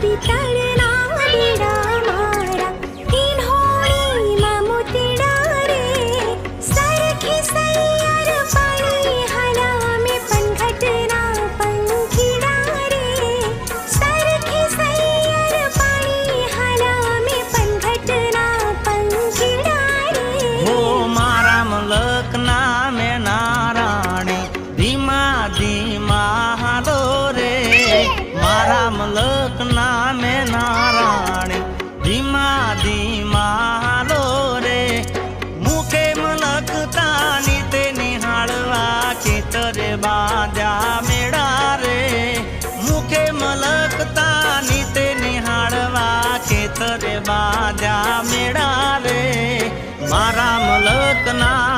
પિતળના બેડા મારા ઈન્હોણીમાં મોતીડા રે સરખી સૈયર પાણી હલામે પનઘટના પંખીડા રે સરખી સૈયર પાણી હલામે પનઘટના પંખીડા રે હો મારા મલકના મેં નારાણી ધીમા ધીમા હાલો રે મારા મલકના મેં નારાણી ધીમા ધીમા હાલો રે મુખે મલકતાની તે નિહાળવા ખેતરે બાંધ્યા મેળા રે મુખે મલકતાની તે નિહાળવા ખેતરે બાંધ્યા મેળા રે મારા મલકના